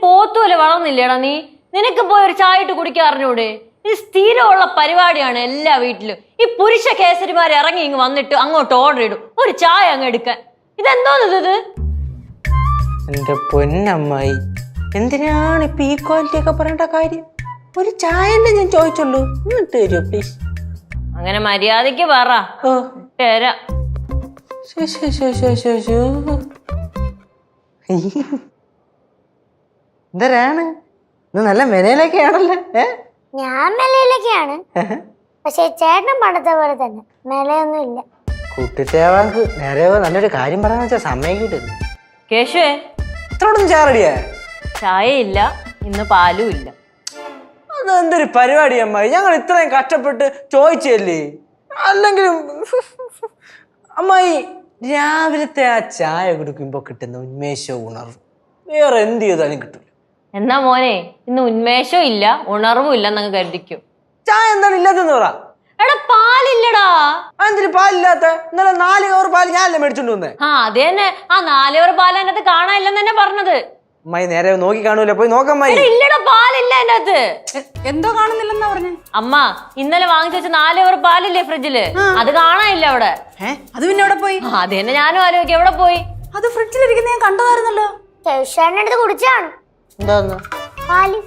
പോത്തുപോലെ വളർന്നില്ലേടാ നീ. നിനക്ക് പോയി ഒരു ചായ ഇട്ട് കുടിക്കാൻ അറിഞ്ഞൂടെ? ഇത് സ്ഥിരമുള്ള പരിപാടിയാണ് എല്ലാ വീട്ടിലും. ഈ പുരുഷ കേസരിമാർ ഇറങ്ങി ഇങ്ങ് വന്നിട്ട് അങ്ങോട്ട് ഓർഡർ ഇടും ഒരു ചായ അങ്ങ് എടുക്കാൻ. ഇതെന്തോന്നത് ഇത്? എന്റെ പൊന്നമ്മായി, എന്തിനാണ് ഇപ്പൊ ഈ ക്വാളിറ്റി ഒക്കെ പറയേണ്ട കാര്യം? ഒരു ചായന്റെ ഞാൻ ചോദിച്ചുള്ളൂ, എന്നിട്ട് തരുമോ പ്ലീസ്? അങ്ങനെ മര്യാദക്ക് പറ. തരാം. എന്തരാണ് ഇത്? നല്ല മെനയിലൊക്കെയാണല്ലോ. ഞാൻ മെലയിലൊക്കെയാണ്, പക്ഷെ ചേട്ടൻ പണ്ടത്തെ പോലെ തന്നെ മെലയൊന്നും ഇല്ല. കൂട്ടിട്ടേവാക്ക് നേരെ നല്ലൊരു കാര്യം പറയാന്ന് വെച്ചാൽ സമ്മതിക്കിട്ടത്. കേശുവേ, ഇത്രയോടൊന്നും ചാറടിയാ? ചായ ഇല്ല, ഇന്ന് പാലും ഇല്ല. അതെന്തൊരു പരിപാടി അമ്മായി, ഞങ്ങൾ ഇത്രയും കഷ്ടപ്പെട്ട് ചോദിച്ചല്ലേ. അല്ലെങ്കിലും അമ്മായി രാവിലത്തെ ആ ചായ കുടിക്കുമ്പോ കിട്ടുന്ന ഉന്മേഷവും ഉണർവും വേറെ എന്ത് ചെയ്താലും കിട്ടൂല. എന്നാ മോനെ, ഇന്ന് ഉന്മേഷവും ഇല്ല ഉണർവും ഇല്ലെന്നങ്ങ് കരുതിക്കും. ചായ എന്താണ് ഇല്ലാത്തെന്ന് പറ. എടാ പാലില്ലടാ. എന്തിന് പാലില്ലാത്ത? ഇന്നലെ 4 കവർ പാല് ഞാനല്ലേ മേടിച്ചോണ്ട് വന്നേ. അത് തന്നെ, ആ 4 കവർ പാൽ അതിനകത്ത് കാണാനില്ലെന്ന് തന്നെ പറഞ്ഞത്. അമ്മായി നേരെ നോക്കി കാണൂല, പോയി നോക്കമ്മായി. ഇല്ലടാ, പാലില്ല അതിന്റെ അകത്ത്. എന്തോ കാണുന്നില്ലെന്നാ പറഞ്ഞേ? അമ്മ ഇന്നലെ വാങ്ങിച്ചു വെച്ച 4 കവർ പാലില്ലേ ഫ്രിഡ്ജില്, അത് കാണാനില്ല അവിടെ. അത് പിന്നെ എവിടെ പോയി? അത് തന്നെ ഞാനും ആലോചിക്കും, എവിടെ പോയി? അത് ഫ്രിഡ്ജിലിരിക്കുന്ന ഞാൻ കണ്ടതായിരുന്നല്ലോ. കേശുവേട്ടൻ്റെ അടുത്ത് കുടിച്ചാണ് എന്താന്ന്? പാല്.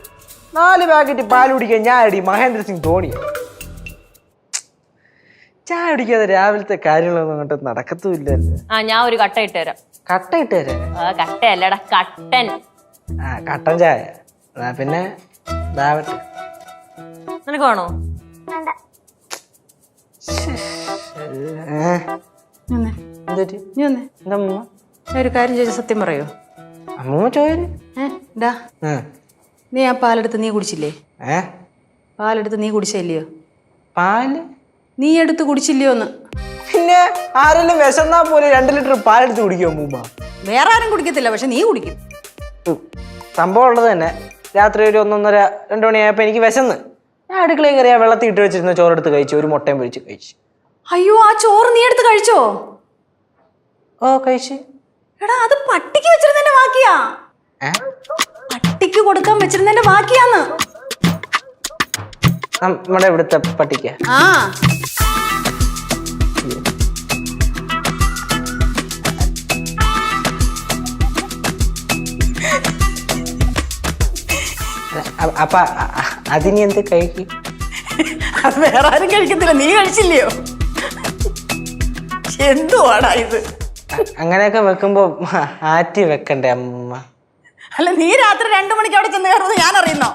4 പാക്കറ്റ് പാല് കുടിക്കാൻ ഞാൻ അടി മഹേന്ദ്ര സിംഗ് ധോണി. ചായ കുടിക്കാതെ രാവിലത്തെ കാര്യങ്ങളൊന്നും അങ്ങോട്ട് നടക്കത്തുമില്ലല്ലോ. ഞാൻ ഒരു കട്ട ഇട്ട് തരാം. കട്ട ഇട്ട് തരാം? കട്ടയല്ലടാ, കട്ടൻ. കട്ടൻ ചായ. പിന്നെ നിനക്ക് വേണോ? ഒരു കാര്യം ചോദിച്ച സത്യം പറയോ? അമ്മൂമ്മ ചോര്. നീ ആ പാലെടുത്ത് നീ കുടിച്ചില്ലേ? പാലെടുത്ത് നീ കുടിച്ചില്ലയോ? പാല് നീ എടുത്ത് കുടിച്ചില്ലയോ എന്ന്? പിന്നെ ആരെല്ലാം വിശന്നാ പോലെ 2 ലിറ്റർ പാലെടുത്ത് കുടിക്കുമോ അമ്മൂമ്മ? വേറെ ആരും കുടിക്കത്തില്ല, പക്ഷെ നീ കുടിക്കും. സംഭവം ഉള്ളത് തന്നെ. രാത്രി ഒരു 1:30-2 മണിയായപ്പോ എനിക്ക് വിശന്ന് ഞാൻ അടുക്കളയിൽ കയറിയാ വെള്ളത്തിൽ ഇട്ട് വെച്ചിരുന്ന ചോറെടുത്ത് കഴിച്ചു, ഒരു മുട്ടയും പൊരിച്ച് കഴിച്ചു. അയ്യോ, ആ ചോറ് നീ എടുത്ത് കഴിച്ചോ? ഓ കഴിച്ചു. എടാ, അത് പട്ടിക്ക് വെച്ചിരുന്നതിന്റെ ബാക്കിയാ. പട്ടിക്ക് കൊടുക്കാൻ വെച്ചിരുന്നതിന്റെ ബാക്കിയാന്ന്. നമ്മുടെ ഇവിടുത്തെ പട്ടിക്ക? അപ്പൊ അതിനി എന്ത് കഴിക്കും? അത് വേറെ ആരും കഴിക്കത്തില്ല, നീ കഴിച്ചില്ലയോ? എന്തുവാടാ ഇത്? അങ്ങനെയൊക്കെ വെക്കുമ്പോ ആറ്റി വെക്കണ്ടേ അമ്മ? അല്ല, നീ രാത്രി 2 മണിക്ക് അവിടെ ചെന്ന് കയറുന്നത് ഞാൻ അറിയുന്നോ?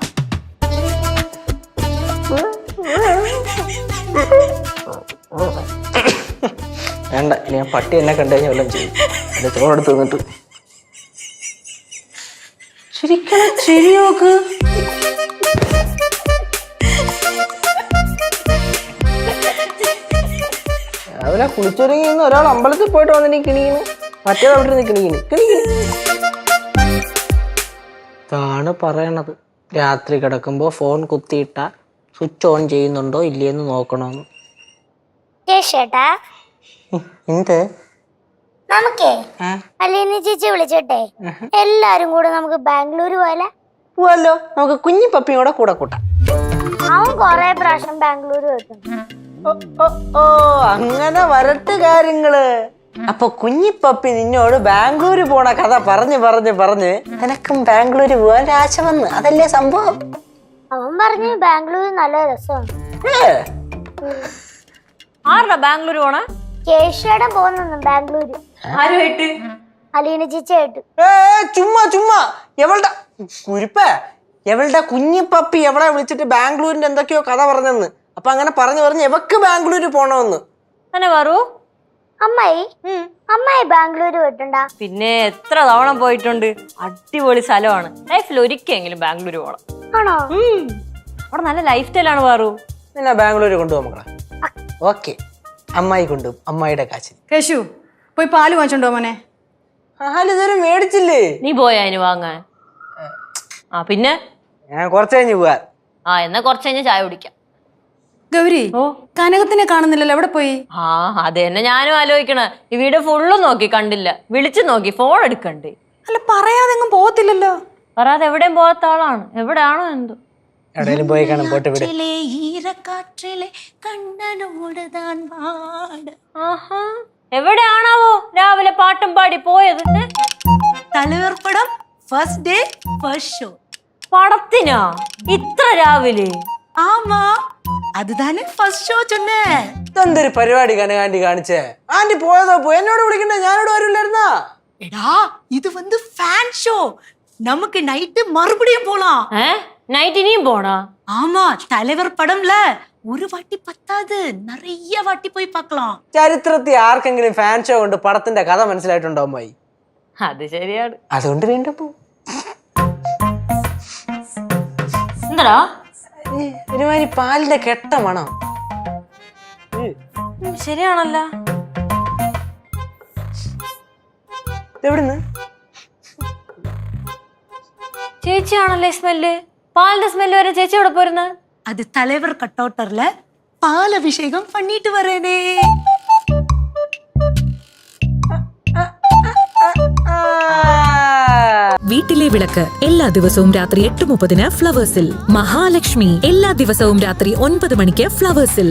വേണ്ട, ഞാൻ പട്ടി എന്നെ കണ്ടു കഴിഞ്ഞാൽ വല്ലതും ചെയ്യും. എന്റെ ചോറെടുത്ത് നിന്നിട്ട് ശരി നോക്ക്. രാവിലെ കുളിച്ചൊരുങ്ങി ഒരാൾ അമ്പലത്തിൽ പോയിട്ട് വന്നിട്ട് കിണിക്കുന്നു, മറ്റേത് അവിടെ നിന്ന് കിണിക്കുന്നു. ഇതാണ് പറയണത്, രാത്രി കിടക്കുമ്പോ ഫോൺ കുത്തിയിട്ട സ്വിച്ച് ഓൺ ചെയ്യുന്നുണ്ടോ ഇല്ലയെന്ന് നോക്കണമെന്ന്. കേശേട്ടാ, എന്ത്? നമുക്കേ അലീന ചേച്ചി വിളിച്ചോട്ടെ, എല്ലാരും കൂടെ നമുക്ക് ബാംഗ്ലൂർ പോവല്ലോ. നമുക്ക് കുഞ്ഞി പപ്പിയും കൂടെ കൂടെ കൂട്ടാം. അവൻ കൊറേ പ്രാവശ്യം ബാംഗ്ലൂർ പോയിട്ടുണ്ട്. ഓ അങ്ങനെ വരട്ട് കാര്യങ്ങള്. അപ്പൊ കുഞ്ഞിപ്പപ്പി നിന്നോട് ബാംഗ്ലൂര് പോണ കഥ പറഞ്ഞ് എനക്കും ബാംഗ്ലൂര് പോവാൻ ആശ വന്ന്, അതല്ലേ സംഭവം? അവൻ പറഞ്ഞു ബാംഗ്ലൂർ നല്ല രസമാണ്. ആരുടെ ബാംഗ്ലൂർ പോണ? കേശേട്ടൻ പോകുന്നു ബാംഗ്ലൂര്. ആരുമായിട്ട്? അലീന ചേച്ചിയായിട്ട്. ചുമ്മാ എവളുടെ കുരിപ്പ, എവളുടെ കുഞ്ഞിപ്പപ്പി എവളെ വിളിച്ചിട്ട് ബാംഗ്ലൂരിന്റെ എന്തൊക്കെയോ കഥ പറഞ്ഞെന്ന്. അപ്പൊ അങ്ങനെ പറഞ്ഞ് എവക്ക് ബാംഗ്ലൂര് പോണോന്ന്. അങ്ങനെ പറൂ. അമ്മായി ബാംഗ്ലൂര് പോയിട്ടുണ്ടാ? പിന്നെ എത്ര തവണ പോയിട്ടുണ്ട്. അടിപൊളി സ്ഥലമാണ്. ലൈഫിൽ ഒരിക്കലെങ്കിലും ബാംഗ്ലൂർ പോകണം. ആണോ? അവിടെ നല്ല ലൈഫ് സ്റ്റൈലാണ് പാറു. പിന്നെ ബാംഗ്ലൂര് കൊണ്ടുപോകാം മക്കളെ. ഓക്കെ, അമ്മായി കൊണ്ടുപോകും, അമ്മായിയുടെ കാശിന്. കേശു, പോയി പാല് വാങ്ങിച്ചോണ്ടോ മോനെ? പാല് ഇതുവരെ മേടിച്ചില്ലേ? നീ പോയാ അതിന് വാങ്ങാൻ? പിന്നെ ഞാൻ കുറച്ച് കഴിഞ്ഞ് പോവാ. എന്നാ കുറച്ച് കഴിഞ്ഞ് ചായ കുടിക്കാം. ഗൗരി, കനകത്തിനെ കാണുന്നില്ലല്ലോ, എവിടെ പോയി? അത് തന്നെ ഞാനും ആലോചിക്കണ. ഈ വീട് ഫുള്ള് നോക്കി കണ്ടില്ല, വിളിച്ചു നോക്കി, ഫോൺ എടുക്കണ്ടേ. അല്ല, പറയാതെ എങ്ങും പോകത്തില്ലല്ലോ. പറയാതെ എവിടെയും പോകാത്ത ആളാണ്. എവിടെയാണോ എന്തോ. എവിടെയെങ്കിലും പോയി കാണാൻ പോട്ടെ വിട്. ആഹാ, എവിടെയാണാവോ രാവിലെ പാട്ടും പാടി പോയത്? തലവർ പടം ഫസ്റ്റ് ഡേ ഫസ്റ്റ് ഷോ. പടത്തിനാ ഇത്ര രാവിലെ? ആമാ, അതുതാനെ ഫസ്റ്റ് ഷോ ചൊന്നേ. ഇതെന്തൊരു പരിപാടി കനകാന്റി കാണിച്ചേ? ആന്റി പോയതോ പോയി, എന്നോട് വിളിക്കണ്ടേ? ഞാനോട് വരില്ലായിരുന്നാ? എടാ, ഇത് வந்து ഫാൻ ഷോ. நமக்கு நைட்டு மறுபடியும் போலாம். നൈറ്റ് ഇനിയും പോണാ? ஆமா, தலைவர் படம்ல ஒரு வாட்டி பத்தாது, நிறைய வாட்டி போய் பார்க்கலாம். ചരിത്രത്തിൽ ആർക്കെങ്കിലും ഫാൻ ഷോ കൊണ്ട് പടത്തിന്റെ കഥ മനസ്സിലായിട്ടുണ്ടോ അമ്മായി? അത് ശരിയാണ്. അതുകൊണ്ട് വീണ്ടും പോ. എന്താടാ ഒരുമാതിരി പാലിന്റെ കെട്ട മണം. ശരിയാണല്ലോ. എവിടുന്ന്? ചേച്ചിയാണല്ലേ സ്മെല്ല്? പാലിന്റെ സ്മെല്ല് വരെ ചേച്ചി എവിടെ പോരുന്ന? அது தலைவர் கட்டோட்டர்ல பால் அபிஷேகம் பண்ணிட்டு வரேனே. വീട്ടിലെ വിളക്ക് എല്ലാ ദിവസവും രാത്രി 8:30 ഫ്ലവേഴ്സിൽ. മഹാലക്ഷ്മി എല്ലാ ദിവസവും രാത്രി 9 മണിക്ക് ഫ്ലവേഴ്സിൽ.